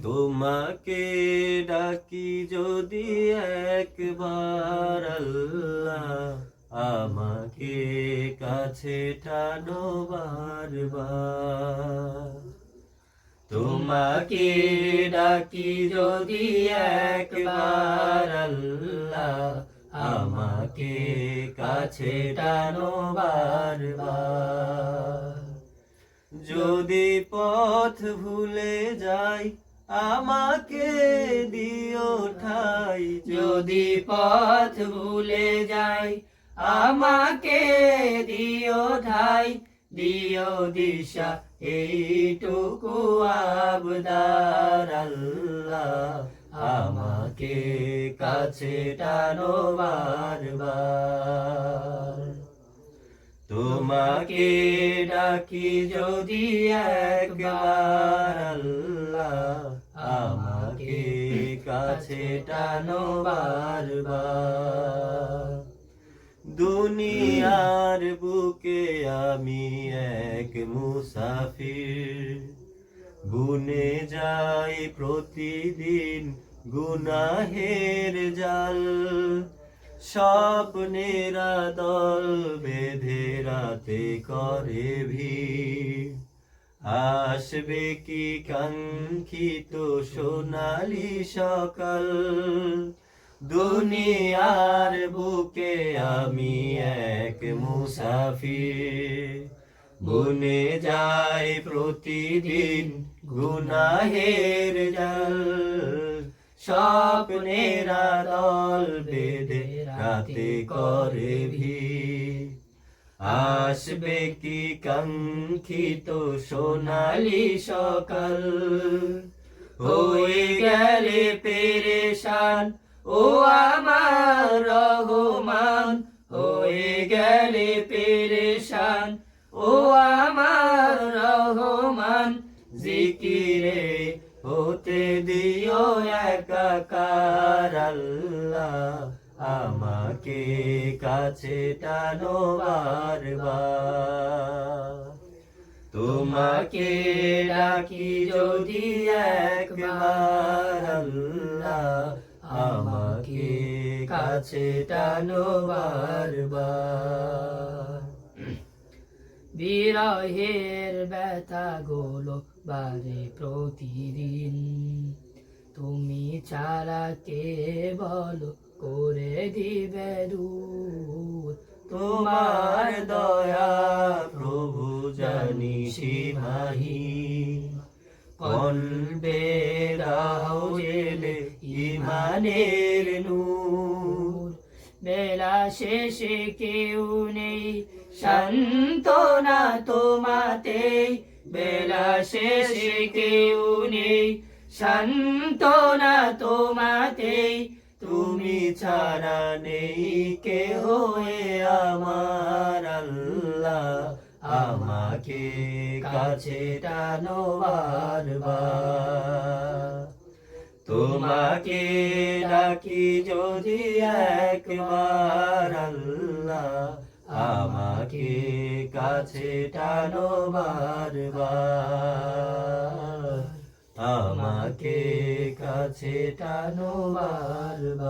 তোমাকে ডাকি যদি একবার আল্লাহ, আমাকে কাছে টানো বারবার। তোমাকে ডাকি যদি একবার আল্লাহ, আমাকে কাছে টানো বারবার। যদি পথ ভুলে যাই আমাকে দিও ঠাই, যদি পথ ভুলে যাই আমাকে দিও ঠাই, দিও দিশা এইটুকু আবদার আল্লাহ, আমাকে কাছে টানো বারবার। তোমাকে ডাকি যদি একবার আল্লাহ, আমাকে কাছে টানো বারবার। দুনিয়ার বুকে আমি এক মুসাফির, বুনে যাই প্রতিদিন গুনাহের জাল। স্বপ্নেরা দল বেঁধে রাতে করে ভিড়, আসবে কি কাঙ্ক্ষিত সোনালি সকাল। দুনিয়ার বুকে আমি এক মুসাফির, বুনে যাই প্রতিদিন গুনাহের জাল। স্বপ্নেরা দল বেঁধে রাতে করে ভিড়, আসবে কি কাঙ্ক্ষিত সোনালি সকাল। হয়ে গেলে পেরেশান ও আমার রহমান, হয়ে গেলে পেরেশান ও আমার রহমান। জিকিরে হতে দিও একাকার আল্লাহ, আমাকে কাছে টানো বারবার। তোমাকে ডাকি যদি একবার আল্লাহ, আমাকে কাছে টানো বারবার। বিরহের ব্যথা গুলো বারে প্রতিদিন, তুমি ছাড়া কে বলো করে দিবে দূর। তোমার দয়া প্রভু জানি সীমাহীন, কলবে দাও জেলে ইমানের নূর। বেলা শেষে কেউ নেই সান্ত্বনা তোমাতেই, বেলা শেষে কেউ নেই সান্ত্বনা তোমাতেই। তুমি ছাড়া নেই কেহ এ আমার আল্লাহ, আমাকে কাছে টানো বারবার। তোমাকে ডাকি যদি একবার আল্লাহ, আমাকে কাছে টানো বারবার। আমাকে কাছে টানো বারবার।